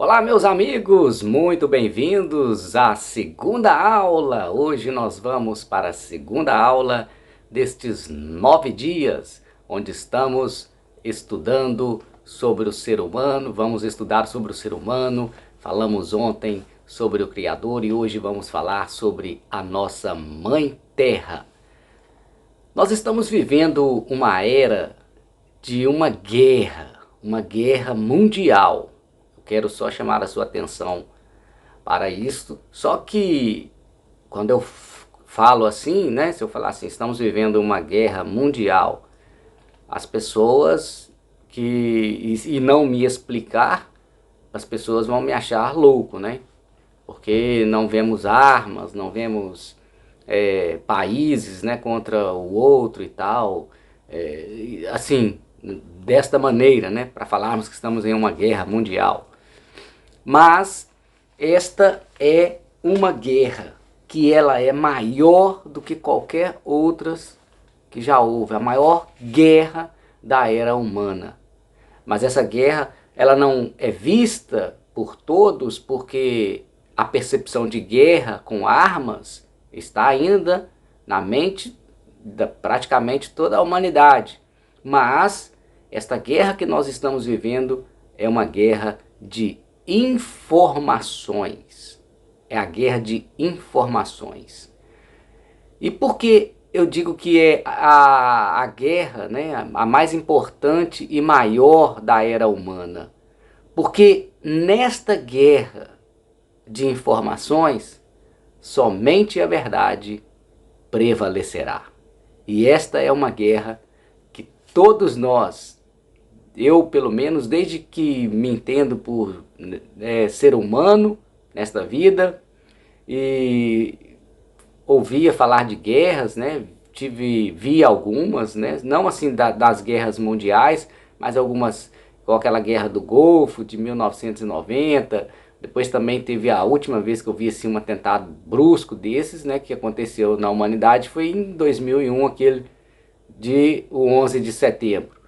Olá, meus amigos, muito bem-vindos à segunda aula. Hoje nós vamos para a segunda aula destes 9 dias, onde estamos estudando sobre o ser humano. Vamos estudar sobre o ser humano. Falamos ontem sobre o Criador e hoje vamos falar sobre a nossa Mãe Terra. Nós estamos vivendo uma era de uma guerra mundial. Quero só chamar a sua atenção para isso. Só que quando eu falo assim, né? Se eu falar assim, estamos vivendo uma guerra mundial, as pessoas e não me explicar, as pessoas vão me achar louco, né? Porque não vemos armas, não vemos países, né, contra o outro e tal. Assim, desta maneira, né? Para falarmos que estamos em uma guerra mundial. Mas esta é uma guerra que ela é maior do que qualquer outras que já houve, a maior guerra da era humana. Mas essa guerra, ela não é vista por todos porque a percepção de guerra com armas está ainda na mente de praticamente toda a humanidade. Mas esta guerra que nós estamos vivendo é uma guerra de informações. É a guerra de informações. E por que eu digo que é a guerra, né, a mais importante e maior da era humana? Porque nesta guerra de informações, somente a verdade prevalecerá. E esta é uma guerra que todos nós, eu pelo menos desde que me entendo por ser humano nesta vida, e ouvia falar de guerras, né? Vi algumas, né? Não assim das guerras mundiais, mas algumas, como aquela guerra do Golfo de 1990. Depois também teve a última vez que eu vi assim, um atentado brusco desses, né? Que aconteceu na humanidade, foi em 2001, aquele de o 11 de setembro.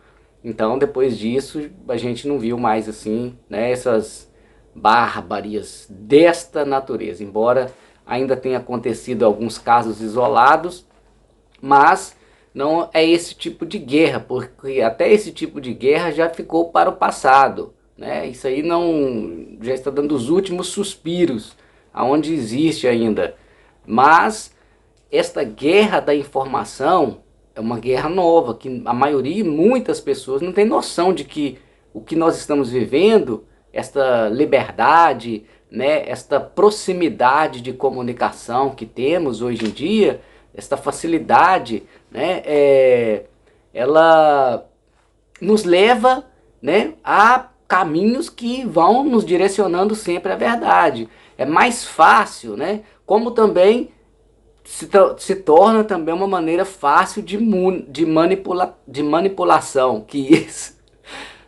Então, depois disso, a gente não viu mais assim, né, essas bárbarias desta natureza. Embora ainda tenha acontecido alguns casos isolados, mas não é esse tipo de guerra, porque até esse tipo de guerra já ficou para o passado, né? Isso aí não já está dando os últimos suspiros, aonde existe ainda. Mas esta guerra da informação é uma guerra nova, que a maioria, muitas pessoas não tem noção de que o que nós estamos vivendo, esta liberdade, né, esta proximidade de comunicação que temos hoje em dia, esta facilidade, né, ela nos leva, né, a caminhos que vão nos direcionando sempre à verdade. É mais fácil, né, como também se torna também uma maneira fácil de manipulação, que isso,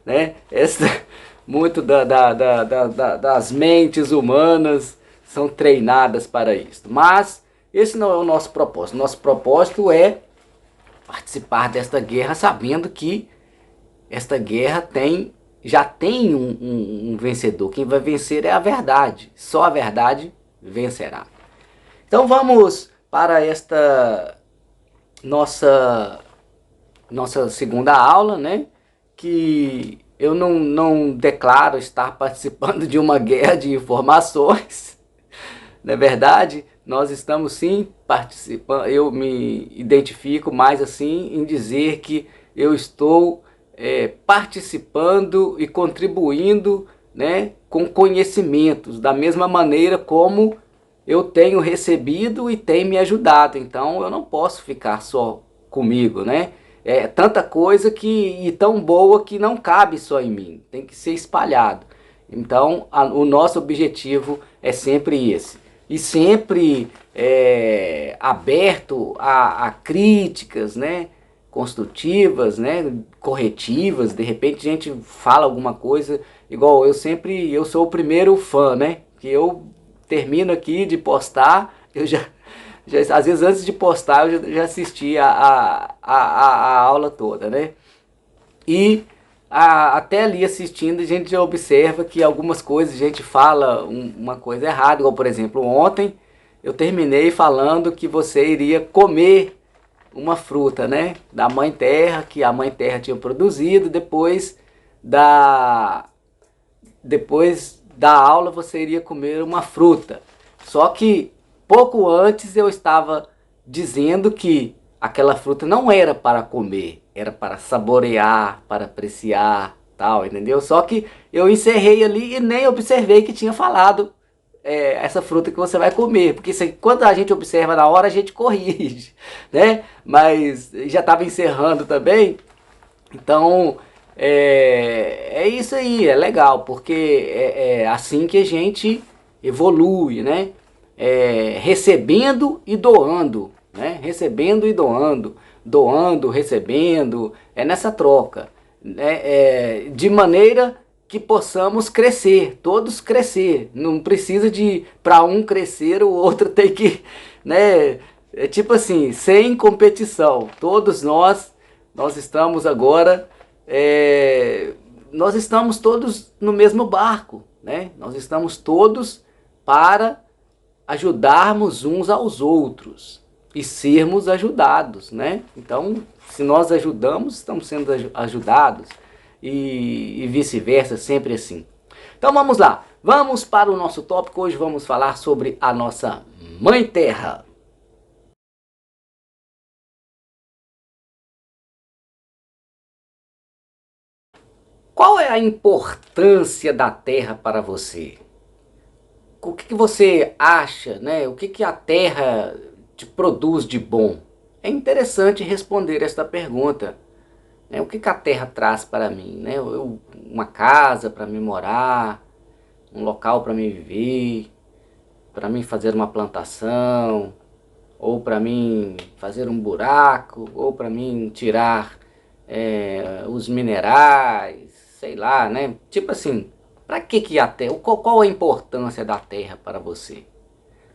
né? Muito das mentes humanas são treinadas para isso. Mas esse não é o nosso propósito. Nosso propósito é participar desta guerra sabendo que esta guerra já tem um vencedor. Quem vai vencer é a verdade. Só a verdade vencerá. Então vamos para esta nossa segunda aula, né? Que eu não declaro estar participando de uma guerra de informações. Na verdade, nós estamos sim participando. Eu me identifico mais assim em dizer que eu estou participando e contribuindo, né, com conhecimentos, da mesma maneira como eu tenho recebido e tem me ajudado. Então eu não posso ficar só comigo, né? É tanta coisa e tão boa que não cabe só em mim, tem que ser espalhado. Então o nosso objetivo é sempre esse. E sempre aberto a críticas, né? Construtivas, né? Corretivas. De repente a gente fala alguma coisa, igual eu sou o primeiro fã, né? Que eu termino aqui de postar, eu já às vezes antes de postar eu já assisti a aula toda, né? E até ali assistindo a gente já observa que algumas coisas a gente fala uma coisa errada, igual por exemplo, ontem eu terminei falando que você iria comer uma fruta, né, da Mãe Terra, que a Mãe Terra tinha produzido, da, depois da aula você iria comer uma fruta. Só que pouco antes eu estava dizendo que aquela fruta não era para comer, era para saborear, para apreciar, tal, entendeu? Só que eu encerrei ali e nem observei que tinha falado essa fruta que você vai comer, porque quando a gente observa na hora a gente corrige, né? Mas já estava encerrando também, então é isso aí, é legal, porque é assim que a gente evolui, né? Recebendo e doando, né? Recebendo e doando, doando, recebendo, é nessa troca, né? De maneira que possamos crescer, todos crescer, não precisa de para um crescer o outro tem que, né? É tipo assim, sem competição, todos nós estamos agora, nós estamos todos no mesmo barco, né? Nós estamos todos para ajudarmos uns aos outros e sermos ajudados, né? Então, se nós ajudamos, estamos sendo ajudados e vice-versa, sempre assim. Então vamos lá, vamos para o nosso tópico. Hoje vamos falar sobre a nossa Mãe Terra. Qual é a importância da Terra para você? O que você acha, né? O que a Terra te produz de bom? É interessante responder esta pergunta. Né? O que a Terra traz para mim? Né? Uma casa para me morar, um local para me viver, para mim fazer uma plantação, ou para mim fazer um buraco, ou para mim tirar os minerais, sei lá, né? Tipo assim, para que a Terra? Qual a importância da Terra para você?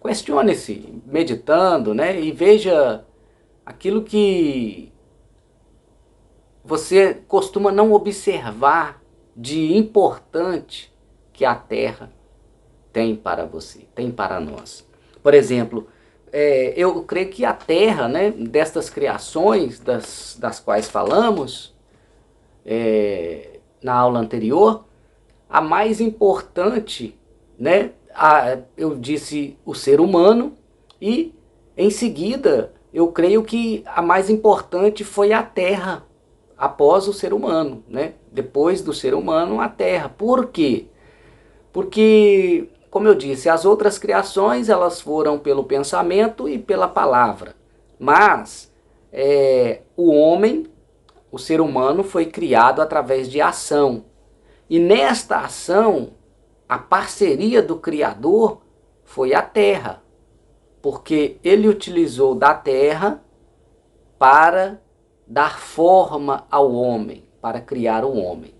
Questione-se, meditando, né? E veja aquilo que você costuma não observar de importante que a Terra tem para você, tem para nós. Por exemplo, eu creio que a Terra, né, destas criações das quais falamos na aula anterior, a mais importante, né, eu disse o ser humano, e em seguida eu creio que a mais importante foi a Terra, após o ser humano, né? Depois do ser humano, a Terra. Por quê? Porque, como eu disse, as outras criações elas foram pelo pensamento e pela palavra. Mas o homem, o ser humano, foi criado através de ação. E nesta ação, a parceria do Criador foi a terra. Porque ele utilizou da terra para dar forma ao homem, para criar o homem.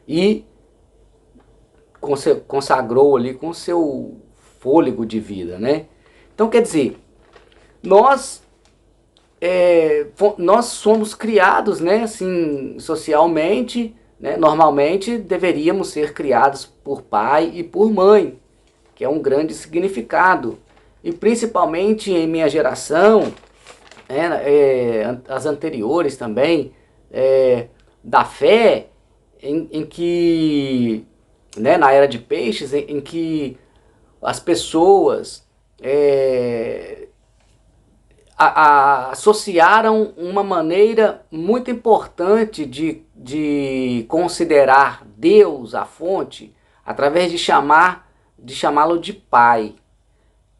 E consagrou ali com seu fôlego de vida, né? Então quer dizer, nós nós somos criados, né, assim, socialmente, né, normalmente deveríamos ser criados por pai e por mãe, que é um grande significado. E principalmente em minha geração, as anteriores também, da fé, em que, né, na era de peixes, em que as pessoas associaram uma maneira muito importante de considerar Deus, a fonte, através de chamá-lo de pai.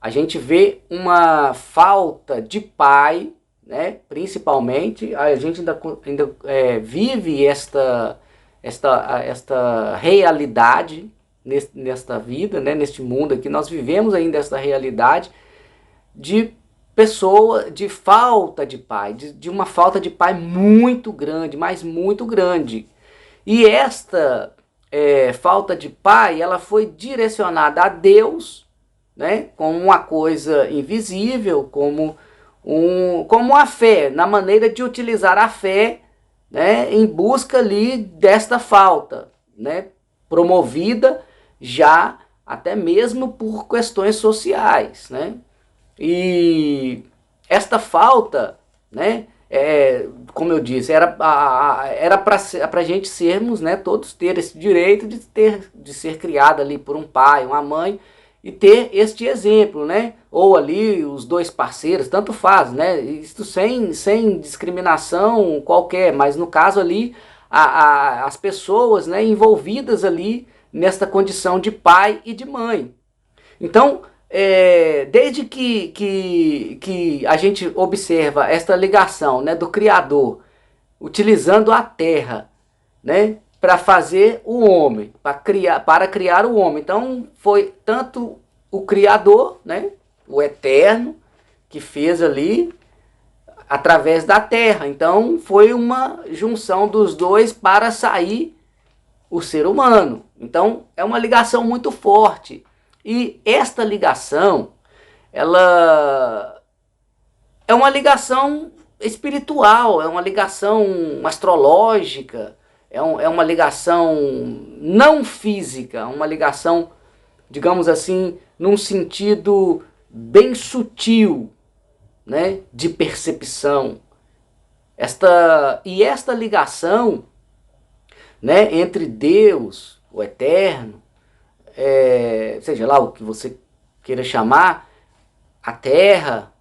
A gente vê uma falta de pai, né? Principalmente, a gente ainda vive esta realidade nesta vida, né? Neste mundo aqui, nós vivemos ainda esta realidade de pessoa, de falta de pai, de uma falta de pai muito grande, mas muito grande. E esta falta de pai, ela foi direcionada a Deus, né, como uma coisa invisível, como a fé, na maneira de utilizar a fé, né, em busca ali desta falta, né, promovida já até mesmo por questões sociais, né? E esta falta, né, como eu disse, era para a gente sermos, né, todos ter esse direito de ser criado ali por um pai, uma mãe, e ter este exemplo, né? Ou ali os dois parceiros, tanto faz, né? Isso sem discriminação qualquer, mas no caso ali as pessoas, né, envolvidas ali nesta condição de pai e de mãe. Então, desde que a gente observa esta ligação, né, do Criador utilizando a terra, né, para fazer o homem, para criar o homem. Então foi tanto o Criador, né, o Eterno, que fez ali através da terra. Então foi uma junção dos dois para sair o ser humano. Então é uma ligação muito forte. E esta ligação, ela é uma ligação espiritual, é uma ligação astrológica, é uma ligação não física, uma ligação, digamos assim, num sentido bem sutil, né, de percepção. Esta ligação, né, entre Deus, o Eterno, seja lá o que você queira chamar, a Terra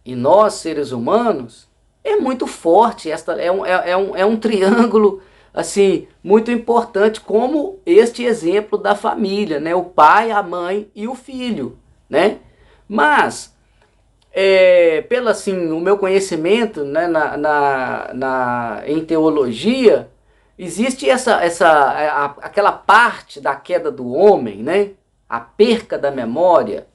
e nós, seres humanos, é muito forte. É um triângulo assim muito importante, como este exemplo da família, né? O pai, a mãe e o filho, né? Mas pelo assim, o meu conhecimento, né, em teologia, existe aquela parte da queda do homem, né? A perca da memória.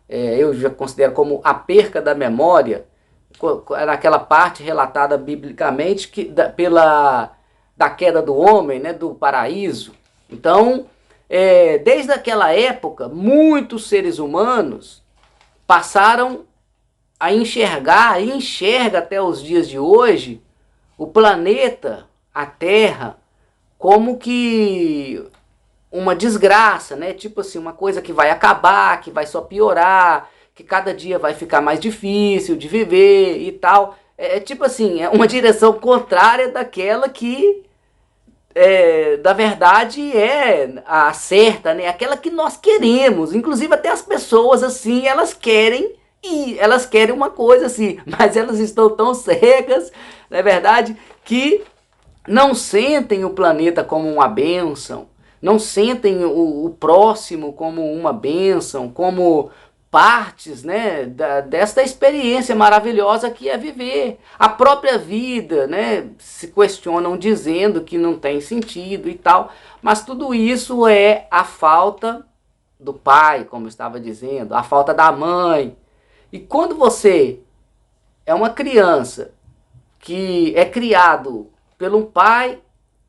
Eu já considero como a perca da memória, naquela parte relatada biblicamente da queda do homem, né, do paraíso. Então, desde aquela época, muitos seres humanos passaram a enxergar, e enxerga até os dias de hoje, o planeta, a Terra, como que uma desgraça, né? Tipo assim, uma coisa que vai acabar, que vai só piorar, que cada dia vai ficar mais difícil de viver e tal. Tipo assim, é uma direção contrária daquela que, da verdade, é a certa, né? Aquela que nós queremos. Inclusive até as pessoas, assim, elas querem uma coisa assim, mas elas estão tão cegas, não é verdade, que não sentem o planeta como uma bênção, não sentem o próximo como uma bênção, como partes, né, desta experiência maravilhosa que é viver. A própria vida, né, se questionam dizendo que não tem sentido e tal, mas tudo isso é a falta do pai, como eu estava dizendo, a falta da mãe. E quando você é uma criança que é criado pelo pai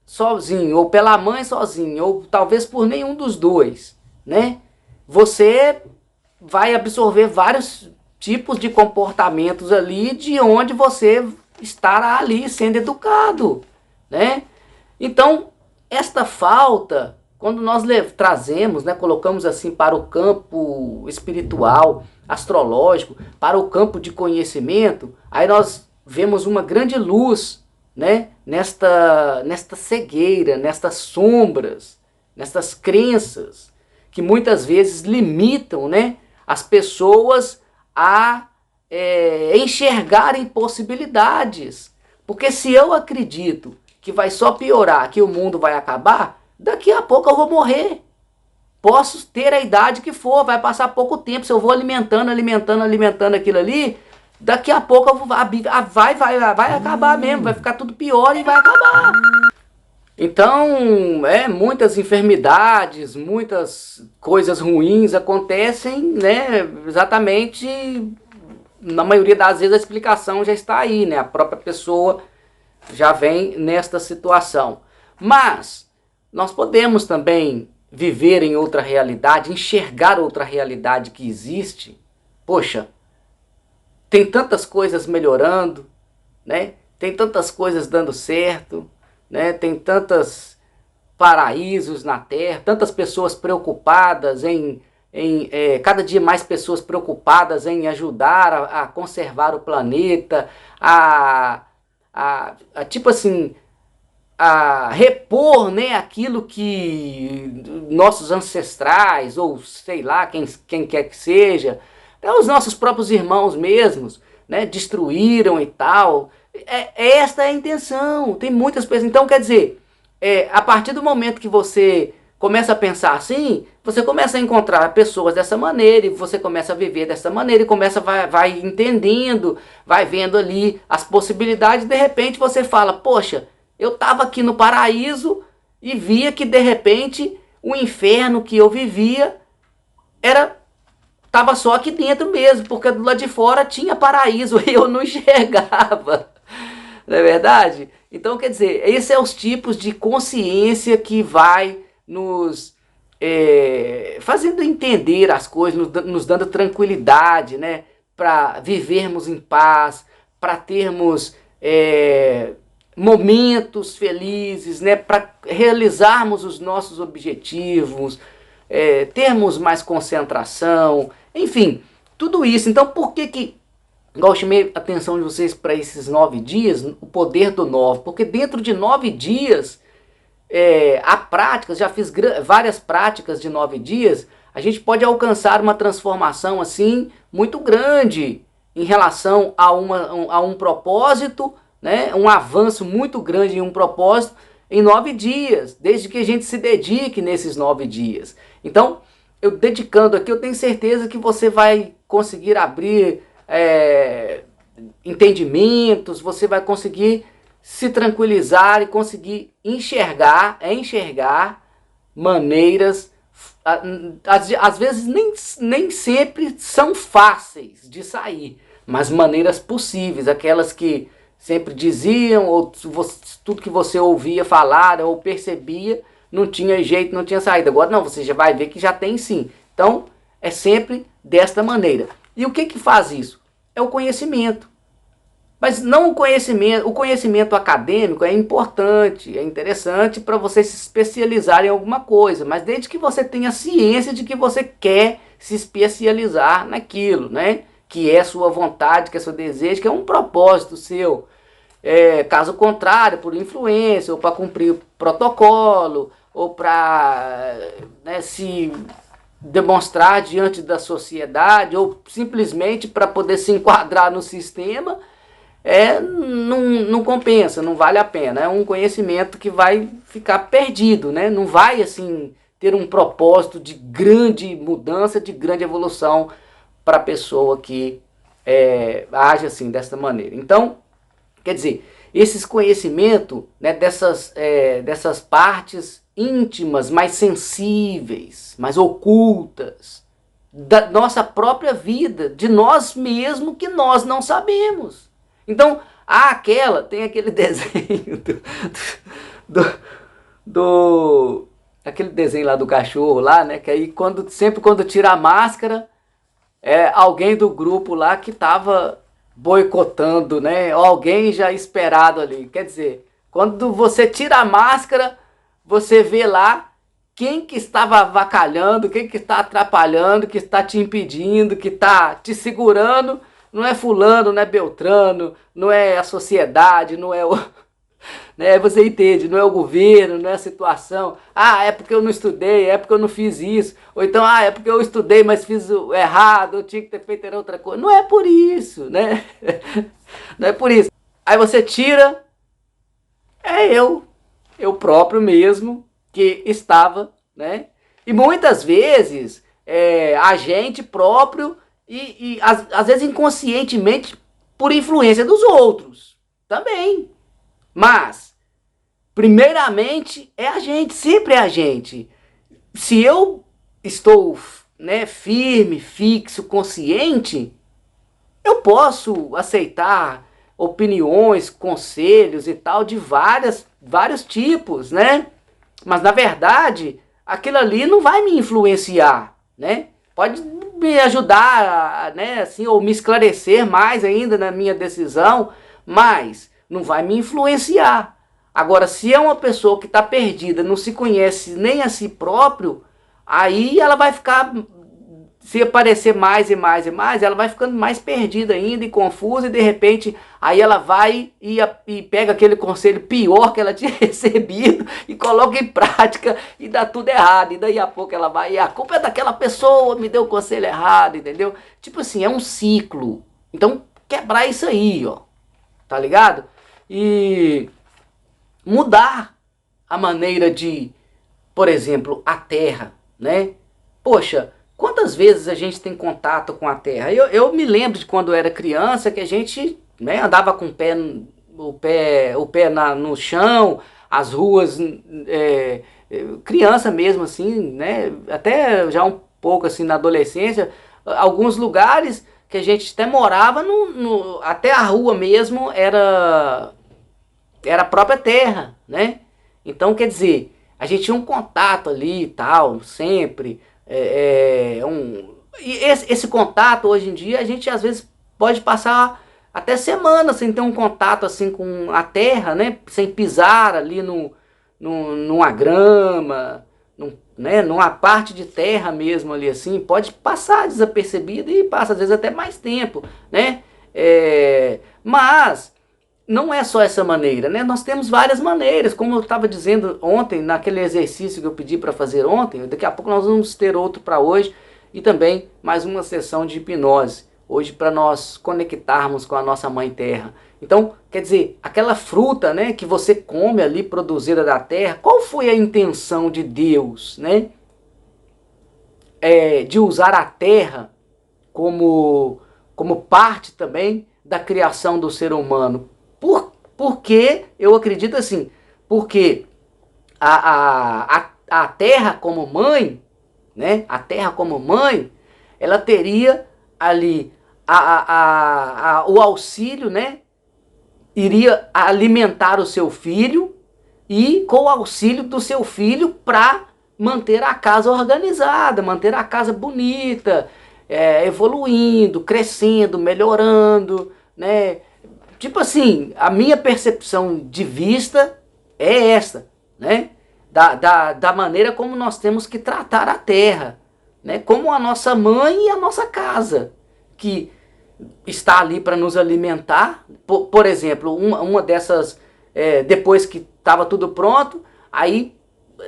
sozinho, ou pela mãe sozinho, ou talvez por nenhum dos dois, né? Você vai absorver vários tipos de comportamentos ali, de onde você estará ali sendo educado, né? Então, esta falta, quando nós trazemos, né, colocamos assim para o campo espiritual, astrológico, para o campo de conhecimento, aí nós vemos uma grande luz, né, nesta cegueira, nestas sombras, nestas crenças que muitas vezes limitam, né, as pessoas a enxergarem possibilidades. Porque se eu acredito que vai só piorar, que o mundo vai acabar, daqui a pouco eu vou morrer. Posso ter a idade que for, vai passar pouco tempo. Se eu vou alimentando aquilo ali, daqui a pouco vai acabar mesmo, vai ficar tudo pior e vai acabar. Então, muitas enfermidades, muitas coisas ruins acontecem, né, exatamente, na maioria das vezes a explicação já está aí, né, a própria pessoa já vem nesta situação. Mas nós podemos também viver em outra realidade, enxergar outra realidade que existe. Poxa, tem tantas coisas melhorando, né? tem tantas coisas dando certo, né? Tem tantos paraísos na Terra, tantas pessoas preocupadas cada dia mais pessoas preocupadas em ajudar a conservar o planeta, tipo assim, a repor, né, aquilo que nossos ancestrais, ou sei lá, quem quer que seja, até os nossos próprios irmãos mesmos, né, destruíram e tal. Esta é a intenção. Tem muitas pessoas. Então, quer dizer, a partir do momento que você começa a pensar assim, você começa a encontrar pessoas dessa maneira, e você começa a viver dessa maneira, e vai entendendo, vai vendo ali as possibilidades, e de repente você fala, poxa, eu estava aqui no paraíso e via que de repente o inferno que eu vivia estava só aqui dentro mesmo, porque do lado de fora tinha paraíso e eu não enxergava. Não é verdade? Então, quer dizer, esses são os tipos de consciência que vai nos fazendo entender as coisas, nos dando tranquilidade, né? Para vivermos em paz, para termos momentos felizes, né? Para realizarmos os nossos objetivos, termos mais concentração, enfim, tudo isso. Então, por que igual eu chamei a atenção de vocês para esses 9 dias, o poder do 9? Porque dentro de 9 dias, há práticas, já fiz várias práticas de 9 dias, a gente pode alcançar uma transformação assim muito grande em relação a um propósito, né? Um avanço muito grande em um propósito em 9 dias, desde que a gente se dedique nesses 9 dias. Então, eu dedicando aqui, eu tenho certeza que você vai conseguir abrir entendimentos, você vai conseguir se tranquilizar e conseguir enxergar maneiras, às vezes nem sempre são fáceis de sair, mas maneiras possíveis, aquelas que sempre diziam, ou tudo que você ouvia falar ou percebia, não tinha jeito, não tinha saída. Agora não, você já vai ver que já tem sim. Então, é sempre desta maneira. E o que faz isso? É o conhecimento. Mas não o conhecimento acadêmico é importante, é interessante para você se especializar em alguma coisa, mas desde que você tenha ciência de que você quer se especializar naquilo, né? Que é sua vontade, que é seu desejo, que é um propósito seu. Caso contrário, por influência, ou para cumprir protocolo, ou para se demonstrar diante da sociedade, ou simplesmente para poder se enquadrar no sistema, não compensa, não vale a pena. É um conhecimento que vai ficar perdido, né? Não vai assim ter um propósito de grande mudança, de grande evolução para a pessoa que age assim, dessa maneira. Então, quer dizer, esses conhecimentos, né, dessas partes íntimas, mais sensíveis, mais ocultas, da nossa própria vida, de nós mesmos, que nós não sabemos. Então, tem aquele desenho aquele desenho lá do cachorro lá, né, que aí sempre quando tira a máscara, alguém do grupo lá que estava boicotando, né? Alguém já esperado ali. Quer dizer, quando você tira a máscara, você vê lá quem que estava avacalhando, quem que está atrapalhando, que está te impedindo, que está te segurando. Não é fulano, não é Beltrano, não é a sociedade, não é o... Né? Você entende, não é o governo, não é a situação. É porque eu não estudei, é porque eu não fiz isso. Ou então, é porque eu estudei, mas fiz o errado, eu tinha que ter feito outra coisa. Não é por isso, né? Não é por isso. Aí você tira, eu próprio mesmo, que estava, né? E muitas vezes, a gente próprio, e às vezes inconscientemente, por influência dos outros, também. Mas, primeiramente, é a gente, sempre é a gente. Se eu estou, né, firme, fixo, consciente, eu posso aceitar opiniões, conselhos e tal de vários tipos, né? Mas, na verdade, aquilo ali não vai me influenciar, né? Pode me ajudar, né, assim, ou me esclarecer mais ainda na minha decisão, mas não vai me influenciar. Agora, se é uma pessoa que está perdida, não se conhece nem a si próprio, aí ela vai ficar, se aparecer mais e mais e mais, ela vai ficando mais perdida ainda e confusa, e de repente aí ela vai e pega aquele conselho pior que ela tinha recebido e coloca em prática e dá tudo errado. E daí a pouco ela vai, e a culpa é daquela pessoa, me deu o conselho errado, entendeu? Tipo assim, é um ciclo. Então, quebrar isso aí, ó, tá ligado? E mudar a maneira de, por exemplo, a terra, né? Poxa, quantas vezes a gente tem contato com a terra? Eu me lembro de quando eu era criança que a gente, né, andava com o pé no chão, as ruas, criança mesmo assim, né? Até já um pouco assim na adolescência, alguns lugares que a gente até morava, até a rua mesmo era a própria terra, né? Então, quer dizer, a gente tinha um contato ali e tal, sempre. E esse contato, hoje em dia, a gente às vezes pode passar até semanas sem ter um contato assim com a terra, né? Sem pisar ali numa grama, né? Numa parte de terra mesmo ali assim. Pode passar desapercebido e passa às vezes até mais tempo, né? Mas não é só essa maneira, né? Nós temos várias maneiras, como eu estava dizendo ontem, naquele exercício que eu pedi para fazer ontem. Daqui a pouco nós vamos ter outro para hoje e também mais uma sessão de hipnose, hoje para nós conectarmos com a nossa Mãe Terra. Então, quer dizer, aquela fruta, né, que você come ali, produzida da terra, qual foi a intenção de Deus, né? De usar a terra como parte também da criação do ser humano. Porque eu acredito assim, porque a terra como mãe, né? A terra como mãe, ela teria ali o auxílio, né? Iria alimentar o seu filho e com o auxílio do seu filho para manter a casa organizada, manter a casa bonita, evoluindo, crescendo, melhorando, né? Tipo assim, a minha percepção de vista é essa, né? Da maneira como nós temos que tratar a terra, né? Como a nossa mãe e a nossa casa, que está ali para nos alimentar. Por exemplo, uma dessas, depois que estava tudo pronto, aí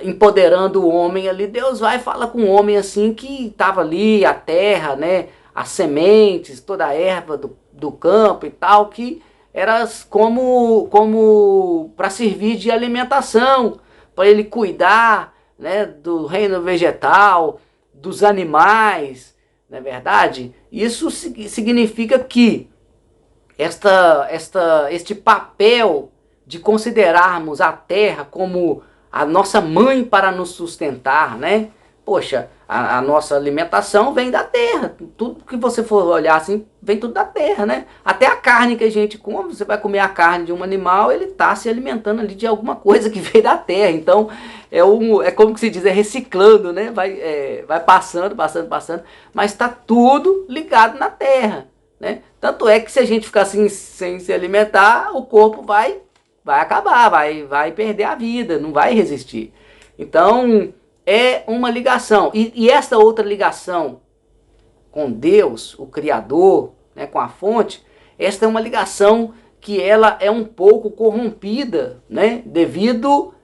empoderando o homem ali, Deus vai e fala com o homem assim que estava ali, a terra, né? As sementes, toda a erva do campo e tal, que era como para servir de alimentação, para ele cuidar, né, do reino vegetal, dos animais, não é verdade? Isso significa que este papel de considerarmos a terra como a nossa mãe para nos sustentar, né? Poxa, a nossa alimentação vem da terra. Tudo que você for olhar assim, vem tudo da terra, né? Até a carne que a gente come, você vai comer a carne de um animal, ele está se alimentando ali de alguma coisa que veio da terra. Então, é como que se diz, é reciclando, né? Vai passando, mas está tudo ligado na terra, né? Tanto é que se a gente ficar assim sem se alimentar, o corpo vai acabar, vai perder a vida, não vai resistir. Então, é uma ligação. E esta outra ligação com Deus, o Criador, né, com a fonte, esta é uma ligação que ela é um pouco corrompida, né, devido,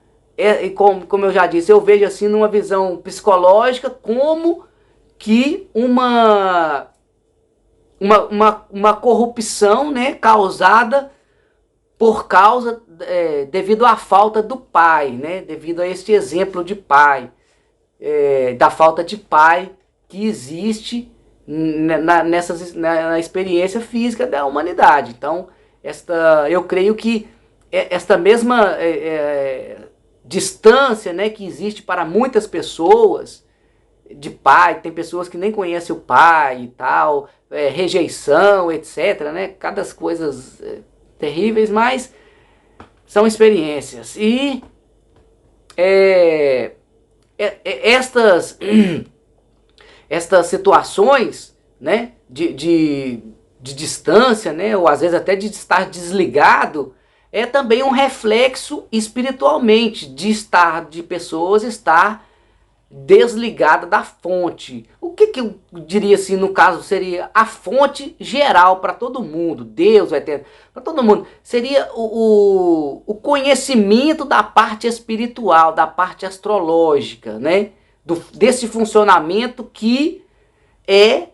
como eu já disse, eu vejo assim numa visão psicológica como que uma corrupção, né, causada devido à falta do pai, né, devido a este exemplo de pai, da falta de pai que existe na experiência física da humanidade. Então, eu creio que esta mesma distância, né, que existe para muitas pessoas de pai, tem pessoas que nem conhecem o pai e tal, rejeição, etc, né, cada coisas terríveis, mas são experiências. E estas situações, né, de distância, né, ou às vezes até de estar desligado, é também um reflexo espiritualmente de pessoas estar desligada da fonte. O que eu diria assim, no caso, seria a fonte geral para todo mundo, Deus vai ter para todo mundo, seria o conhecimento da parte espiritual, da parte astrológica, né? Desse funcionamento que é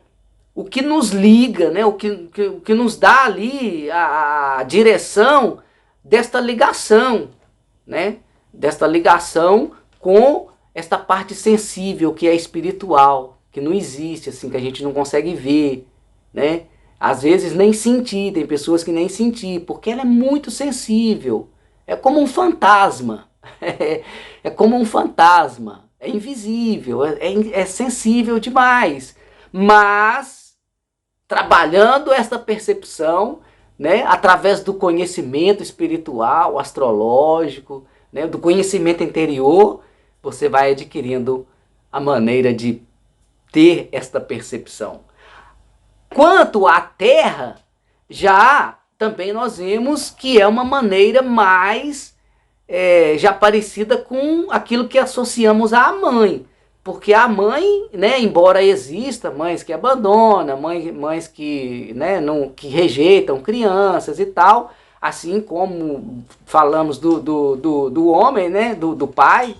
o que nos liga, né? O que nos dá ali a direção desta ligação, né? Desta ligação com esta parte sensível que é espiritual, que não existe, assim, que a gente não consegue ver, né? Às vezes nem sentir, tem pessoas que nem sentir, porque ela é muito sensível. É como um fantasma. É como um fantasma. É invisível, é sensível demais. Mas, trabalhando esta percepção, né, através do conhecimento espiritual, astrológico, né, do conhecimento interior, você vai adquirindo a maneira de ter esta percepção. Quanto à Terra, já também nós vemos que é uma maneira mais já parecida com aquilo que associamos à mãe. Porque a mãe, né, embora exista mães que abandonam, mães que, né, que rejeitam crianças e tal, assim como falamos do homem, né, do pai,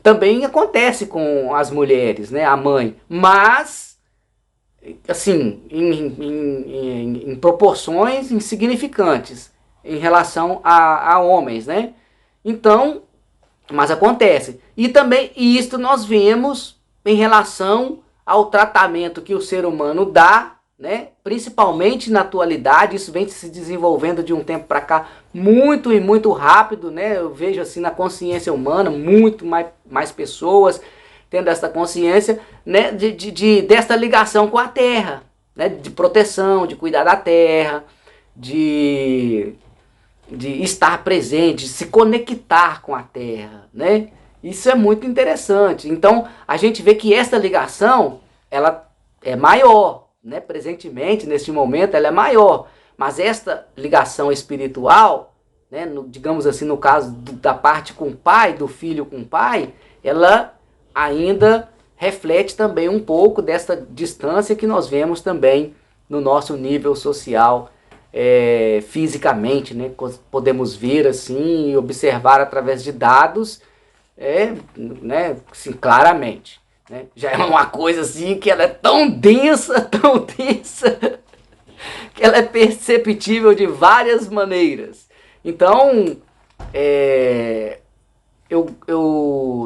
também acontece com as mulheres, né, a mãe, mas assim, em proporções insignificantes em relação a homens, né? Então, mas acontece. E também isto nós vemos em relação ao tratamento que o ser humano dá, né? Principalmente na atualidade, isso vem se desenvolvendo de um tempo para cá muito e muito rápido, né? Eu vejo assim na consciência humana muito mais pessoas tendo essa consciência, né? Desta ligação com a terra, né? De proteção, de cuidar da terra, de estar presente, de se conectar com a terra, né? Isso é muito interessante. Então, a gente vê que essa ligação, ela é maior, né? Presentemente, neste momento, ela é maior. Mas esta ligação espiritual, né? Digamos assim, no caso da parte com o pai, do filho com o pai, ela ainda reflete também um pouco dessa distância que nós vemos também no nosso nível social, fisicamente, né? Podemos ver assim e observar através de dados, né? Assim, claramente, né? Já é uma coisa assim que ela é tão densa, que ela é perceptível de várias maneiras. Então,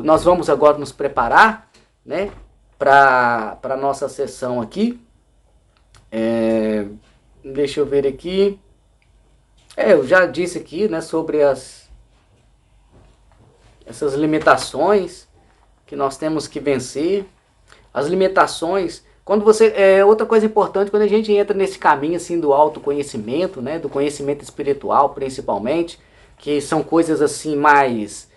nós vamos agora nos preparar, né, para a nossa sessão aqui. Deixa eu ver aqui. Eu já disse aqui, né, sobre essas limitações que nós temos que vencer. As limitações, quando você outra coisa importante, quando a gente entra nesse caminho assim do autoconhecimento, né, do conhecimento espiritual, principalmente, que são coisas assim mais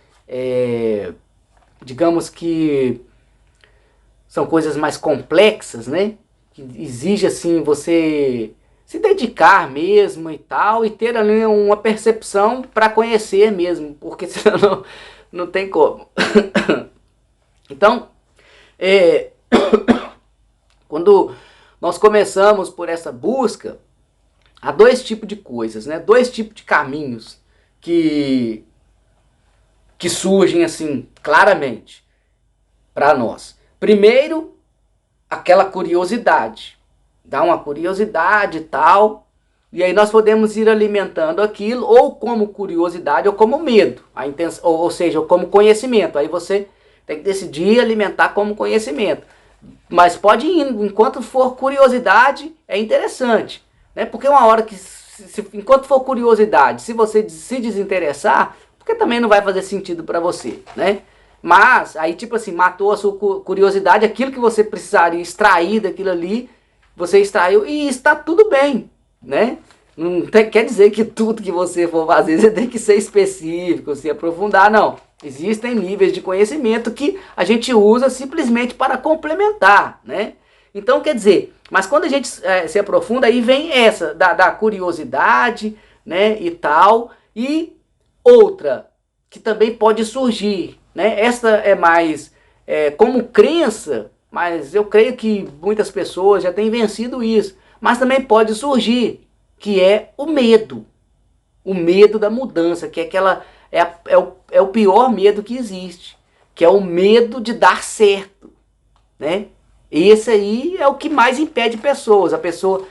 digamos que são coisas mais complexas, né? Que exige assim você se dedicar mesmo e tal, e ter ali uma percepção para conhecer mesmo, porque senão não tem como. Então, quando nós começamos por essa busca, há dois tipos de coisas, né? Dois tipos de caminhos que surgem assim claramente para nós. Primeiro, aquela curiosidade. Dá uma curiosidade e tal, e aí nós podemos ir alimentando aquilo, ou como curiosidade, ou como medo, ou seja, ou como conhecimento. Aí você tem que decidir alimentar como conhecimento. Mas pode ir, enquanto for curiosidade, é interessante, né? Porque uma hora que, enquanto for curiosidade, se você se desinteressar, porque também não vai fazer sentido para você, né? Mas, aí tipo assim, matou a sua curiosidade, aquilo que você precisaria extrair daquilo ali, você extraiu e está tudo bem, né? Não quer dizer que tudo que você for fazer, você tem que ser específico, se aprofundar, não. Existem níveis de conhecimento que a gente usa simplesmente para complementar, né? Então, quer dizer, mas quando a gente se aprofunda, aí vem essa, da curiosidade, né, e tal, e outra, que também pode surgir, né, essa é mais como crença, mas eu creio que muitas pessoas já têm vencido isso, mas também pode surgir, que é o medo da mudança, que é aquela, é o pior medo que existe, que é o medo de dar certo, né? Esse aí é o que mais impede pessoas. A pessoa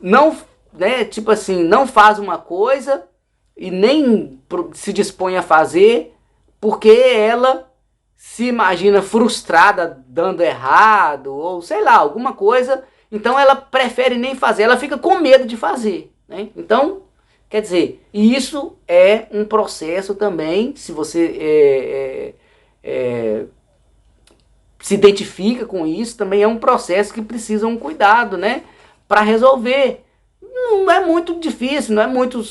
não, né, tipo assim, não faz uma coisa e nem se dispõe a fazer porque ela se imagina frustrada dando errado ou sei lá, alguma coisa. Então ela prefere nem fazer, ela fica com medo de fazer, né? Então, quer dizer, isso é um processo também, se você se identifica com isso, também é um processo que precisa um cuidado, né? Para resolver. Não é muito difícil, não é muito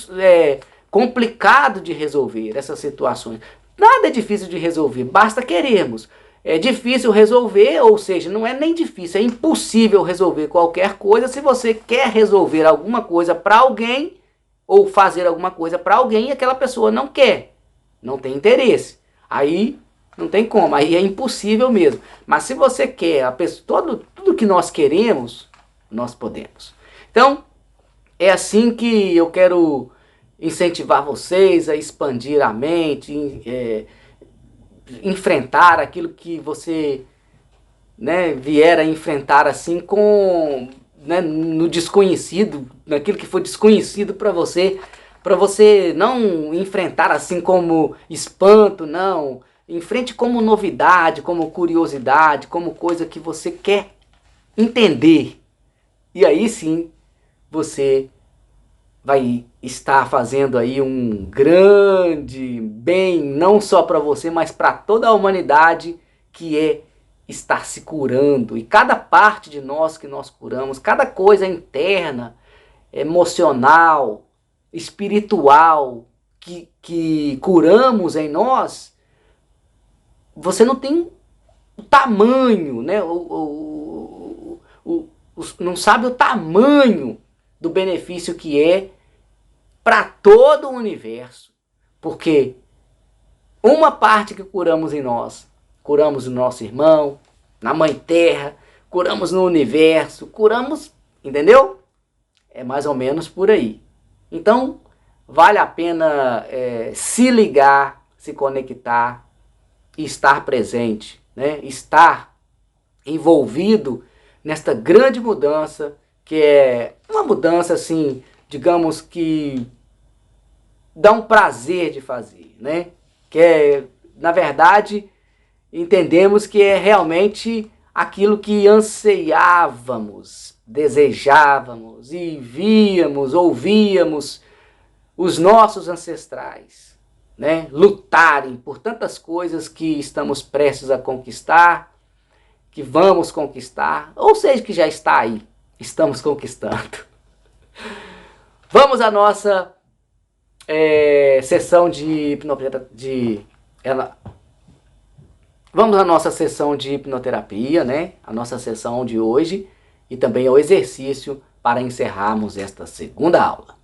complicado de resolver essas situações. Nada é difícil de resolver, basta querermos. É difícil resolver, ou seja, não é nem difícil, é impossível resolver qualquer coisa se você quer resolver alguma coisa para alguém ou fazer alguma coisa para alguém e aquela pessoa não quer, não tem interesse. Aí não tem como, aí é impossível mesmo. Mas se você quer, a pessoa, tudo que nós queremos, nós podemos. Então, é assim que eu quero incentivar vocês a expandir a mente, enfrentar aquilo que você, né, vier a enfrentar assim com, né, no desconhecido, naquilo que for desconhecido para você não enfrentar assim como espanto, não. Enfrente como novidade, como curiosidade, como coisa que você quer entender. E aí sim você vai estar fazendo aí um grande bem, não só para você, mas para toda a humanidade, que é estar se curando. E cada parte de nós que nós curamos, cada coisa interna, emocional, espiritual, que curamos em nós, você não tem o tamanho, né? Não sabe o tamanho do benefício que é para todo o universo. Porque uma parte que curamos em nós, curamos no nosso irmão, na Mãe Terra, curamos no universo, curamos, entendeu? É mais ou menos por aí. Então, vale a pena se ligar, se conectar, estar presente, né? Estar envolvido nesta grande mudança, que é uma mudança assim, digamos que dá um prazer de fazer, né? Que é, na verdade, entendemos que é realmente aquilo que anseiávamos, desejávamos e víamos, ouvíamos os nossos ancestrais, né, lutarem por tantas coisas que estamos prestes a conquistar, que vamos conquistar, ou seja, que já está aí, estamos conquistando. Vamos à nossa sessão de vamos à nossa sessão de hipnoterapia, né? A nossa sessão de hoje e também ao exercício para encerrarmos esta segunda aula.